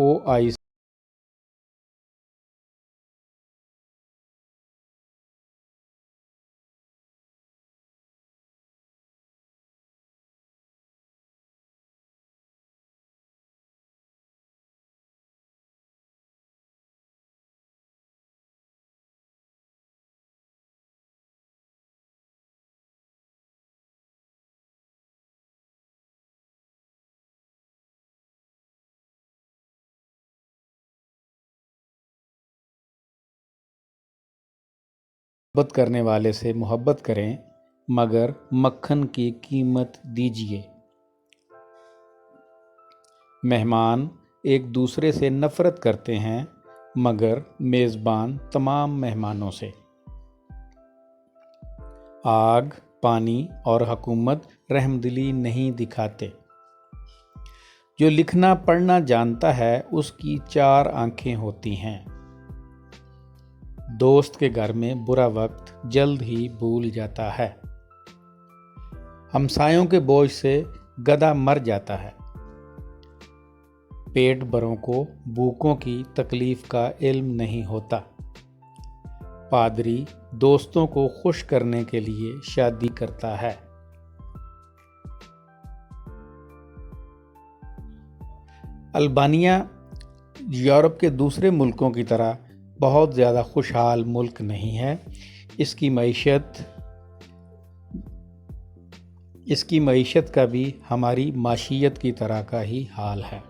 OIC محبت کرنے والے سے محبت کریں مگر مکھن کی قیمت دیجیے۔ مہمان ایک دوسرے سے نفرت کرتے ہیں مگر میزبان تمام مہمانوں سے۔ آگ، پانی اور حکومت رحمدلی نہیں دکھاتے۔ جو لکھنا پڑھنا جانتا ہے اس کی 4 آنکھیں ہوتی ہیں۔ دوست کے گھر میں برا وقت جلد ہی بھول جاتا ہے۔ ہمسایوں کے بوجھ سے گدھا مر جاتا ہے۔ پیٹ بھروں کو بھوکوں کی تکلیف کا علم نہیں ہوتا۔ پادری دوستوں کو خوش کرنے کے لیے شادی کرتا ہے۔ البانیہ یورپ کے دوسرے ملکوں کی طرح بہت زیادہ خوشحال ملک نہیں ہے۔ اس کی معیشت کا بھی ہماری معیشت کی طرح کا ہی حال ہے۔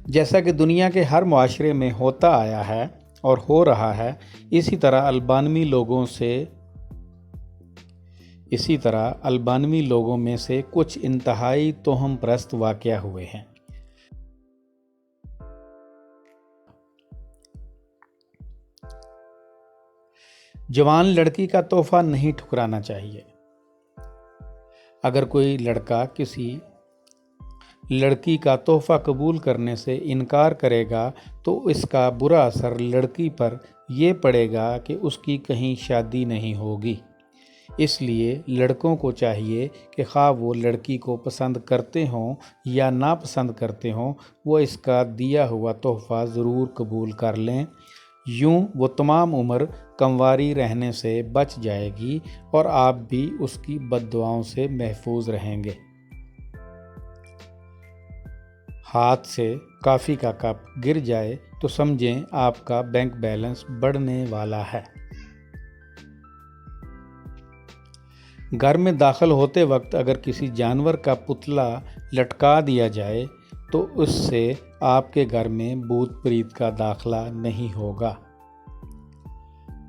جیسا کہ دنیا کے ہر معاشرے میں ہوتا آیا ہے اور ہو رہا ہے، اسی طرح البانوی لوگوں میں سے کچھ انتہائی توہم پرست واقع ہوئے ہیں۔ جوان لڑکی کا تحفہ نہیں ٹھکرانا چاہیے۔ اگر کوئی لڑکا کسی لڑکی کا تحفہ قبول کرنے سے انکار کرے گا تو اس کا برا اثر لڑکی پر یہ پڑے گا کہ اس کی کہیں شادی نہیں ہوگی۔ اس لیے لڑکوں کو چاہیے کہ خواہ وہ لڑکی کو پسند کرتے ہوں یا ناپسند کرتے ہوں، وہ اس کا دیا ہوا تحفہ ضرور قبول کر لیں۔ یوں وہ تمام عمر کنواری رہنے سے بچ جائے گی اور آپ بھی اس کی بد دعاؤں سے محفوظ رہیں گے۔ ہاتھ سے کافی کا کپ گر جائے تو سمجھیں آپ کا بینک بیلنس بڑھنے والا ہے۔ گھر میں داخل ہوتے وقت اگر کسی جانور کا پتلا لٹکا دیا جائے تو اس سے آپ کے گھر میں بھوت پریت کا داخلہ نہیں ہوگا۔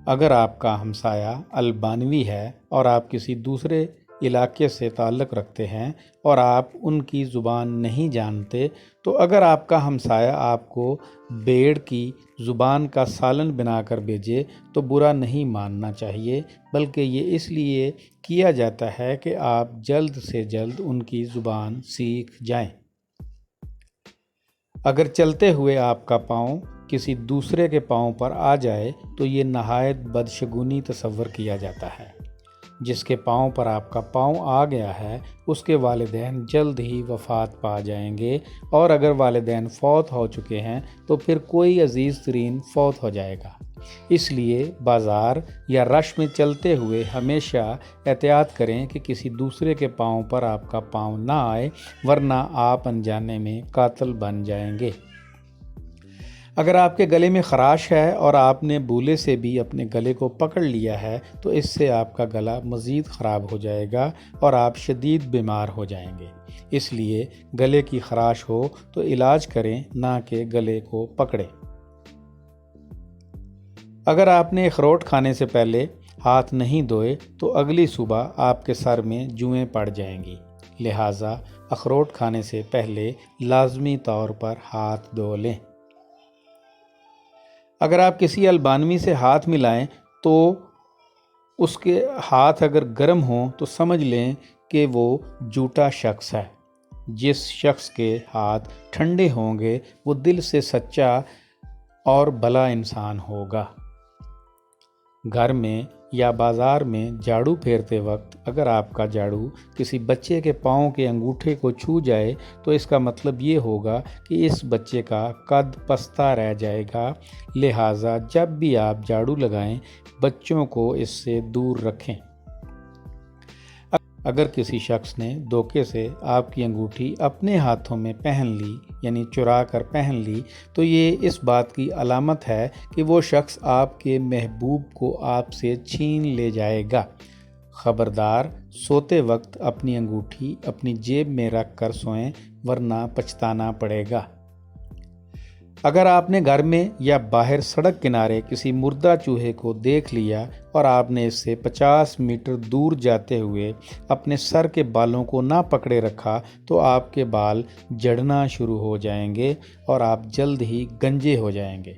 اگر آپ کا ہمسایہ البانوی ہے اور آپ کسی دوسرے علاقے سے تعلق رکھتے ہیں اور آپ ان کی زبان نہیں جانتے تو اگر آپ کا ہمسایہ آپ کو بیڑ کی زبان کا سالن بنا کر بھیجے تو برا نہیں ماننا چاہیے، بلکہ یہ اس لیے کیا جاتا ہے کہ آپ جلد سے جلد ان کی زبان سیکھ جائیں۔ اگر چلتے ہوئے آپ کا پاؤں کسی دوسرے کے پاؤں پر آ جائے تو یہ نہایت بدشگونی تصور کیا جاتا ہے۔ جس کے پاؤں پر آپ کا پاؤں آ گیا ہے اس کے والدین جلد ہی وفات پا جائیں گے، اور اگر والدین فوت ہو چکے ہیں تو پھر کوئی عزیز ترین فوت ہو جائے گا۔ اس لیے بازار یا رش میں چلتے ہوئے ہمیشہ احتیاط کریں کہ کسی دوسرے کے پاؤں پر آپ کا پاؤں نہ آئے، ورنہ آپ انجانے میں قاتل بن جائیں گے۔ اگر آپ کے گلے میں خراش ہے اور آپ نے بھولے سے بھی اپنے گلے کو پکڑ لیا ہے تو اس سے آپ کا گلا مزید خراب ہو جائے گا اور آپ شدید بیمار ہو جائیں گے۔ اس لیے گلے کی خراش ہو تو علاج کریں، نہ کہ گلے کو پکڑیں۔ اگر آپ نے اخروٹ کھانے سے پہلے ہاتھ نہیں دھوئے تو اگلی صبح آپ کے سر میں جوئیں پڑ جائیں گی، لہٰذا اخروٹ کھانے سے پہلے لازمی طور پر ہاتھ دھو لیں۔ اگر آپ کسی البانوی سے ہاتھ ملائیں تو اس کے ہاتھ اگر گرم ہوں تو سمجھ لیں کہ وہ جھوٹا شخص ہے۔ جس شخص کے ہاتھ ٹھنڈے ہوں گے وہ دل سے سچا اور بھلا انسان ہوگا۔ گھر میں یا بازار میں جھاڑو پھیرتے وقت اگر آپ کا جھاڑو کسی بچے کے پاؤں کے انگوٹھے کو چھو جائے تو اس کا مطلب یہ ہوگا کہ اس بچے کا قد پستہ رہ جائے گا، لہٰذا جب بھی آپ جھاڑو لگائیں بچوں کو اس سے دور رکھیں۔ اگر کسی شخص نے دھوکے سے آپ کی انگوٹھی اپنے ہاتھوں میں پہن لی، یعنی چرا کر پہن لی، تو یہ اس بات کی علامت ہے کہ وہ شخص آپ کے محبوب کو آپ سے چھین لے جائے گا۔ خبردار، سوتے وقت اپنی انگوٹھی اپنی جیب میں رکھ کر سوئیں ورنہ پچھتانا پڑے گا۔ اگر آپ نے گھر میں یا باہر سڑک کنارے کسی مردہ چوہے کو دیکھ لیا اور آپ نے اس سے 50 میٹر دور جاتے ہوئے اپنے سر کے بالوں کو نہ پکڑے رکھا تو آپ کے بال جھڑنا شروع ہو جائیں گے اور آپ جلد ہی گنجے ہو جائیں گے۔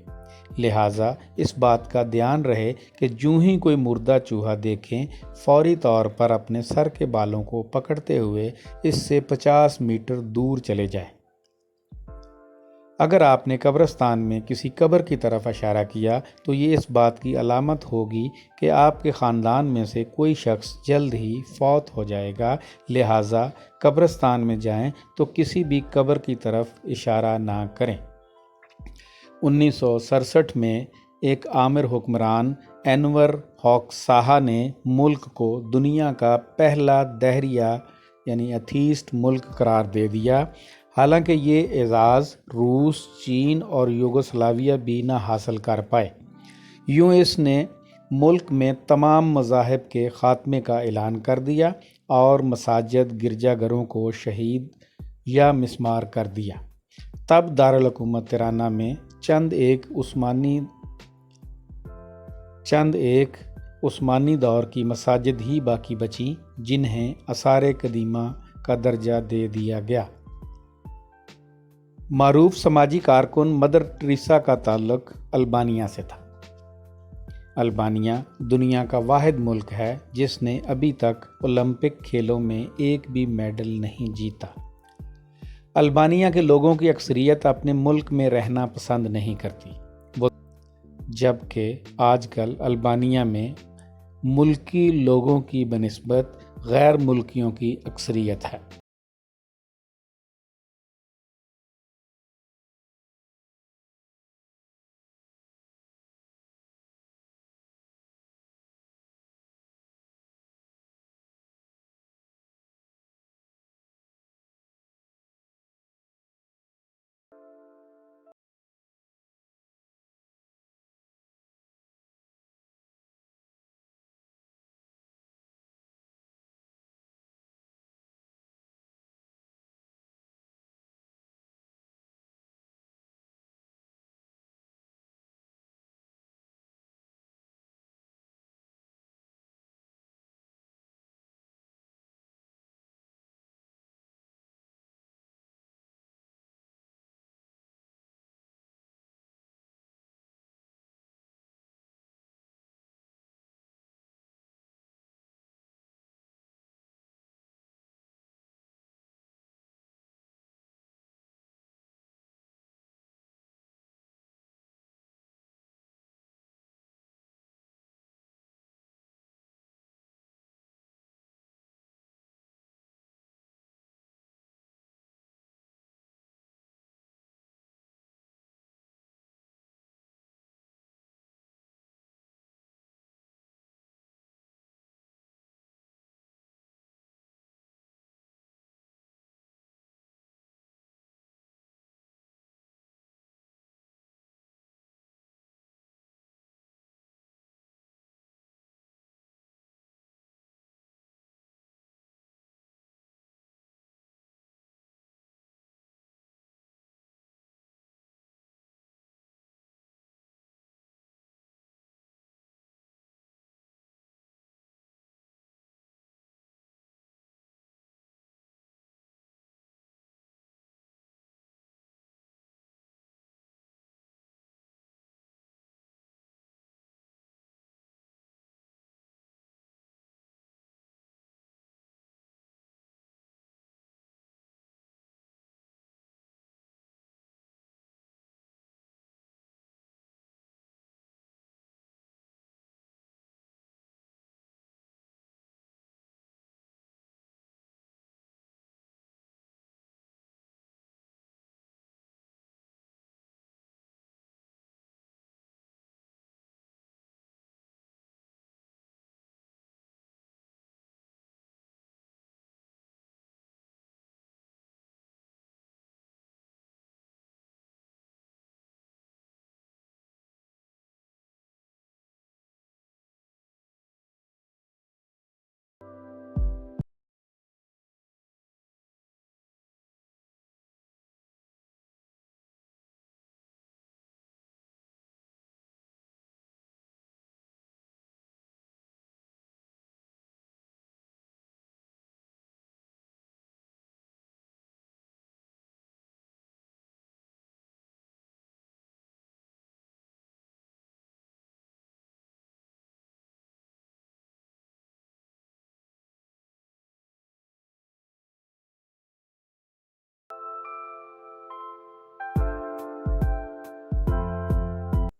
لہٰذا اس بات کا دھیان رہے کہ جوں ہی کوئی مردہ چوہا دیکھیں فوری طور پر اپنے سر کے بالوں کو پکڑتے ہوئے اس سے 50 میٹر دور چلے جائیں۔ اگر آپ نے قبرستان میں کسی قبر کی طرف اشارہ کیا تو یہ اس بات کی علامت ہوگی کہ آپ کے خاندان میں سے کوئی شخص جلد ہی فوت ہو جائے گا، لہٰذا قبرستان میں جائیں تو کسی بھی قبر کی طرف اشارہ نہ کریں۔ 1967 میں ایک آمر حکمران انور حق شاہ نے ملک کو دنیا کا پہلا دہریہ یعنی ایتھیسٹ ملک قرار دے دیا، حالانکہ یہ اعزاز روس، چین اور یوگوسلاویہ بھی نہ حاصل کر پائے۔ یوں اس نے ملک میں تمام مذاہب کے خاتمے کا اعلان کر دیا اور مساجد، گرجا گھروں کو شہید یا مسمار کر دیا۔ تب دارالحکومت ترانہ میں چند ایک عثمانی دور کی مساجد ہی باقی بچیں جنہیں آثار قدیمہ کا درجہ دے دیا گیا۔ معروف سماجی کارکن مدر ٹریسا کا تعلق البانیہ سے تھا۔ البانیہ دنیا کا واحد ملک ہے جس نے ابھی تک اولمپک کھیلوں میں ایک بھی میڈل نہیں جیتا۔ البانیہ کے لوگوں کی اکثریت اپنے ملک میں رہنا پسند نہیں کرتی، جبکہ آج کل البانیہ میں ملکی لوگوں کی بنسبت غیر ملکیوں کی اکثریت ہے۔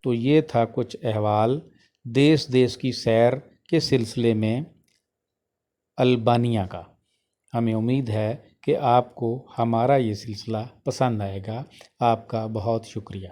تو یہ تھا کچھ احوال دیس کی سیر کے سلسلے میں البانیہ کا۔ ہمیں امید ہے کہ آپ کو ہمارا یہ سلسلہ پسند آئے گا۔ آپ کا بہت شکریہ۔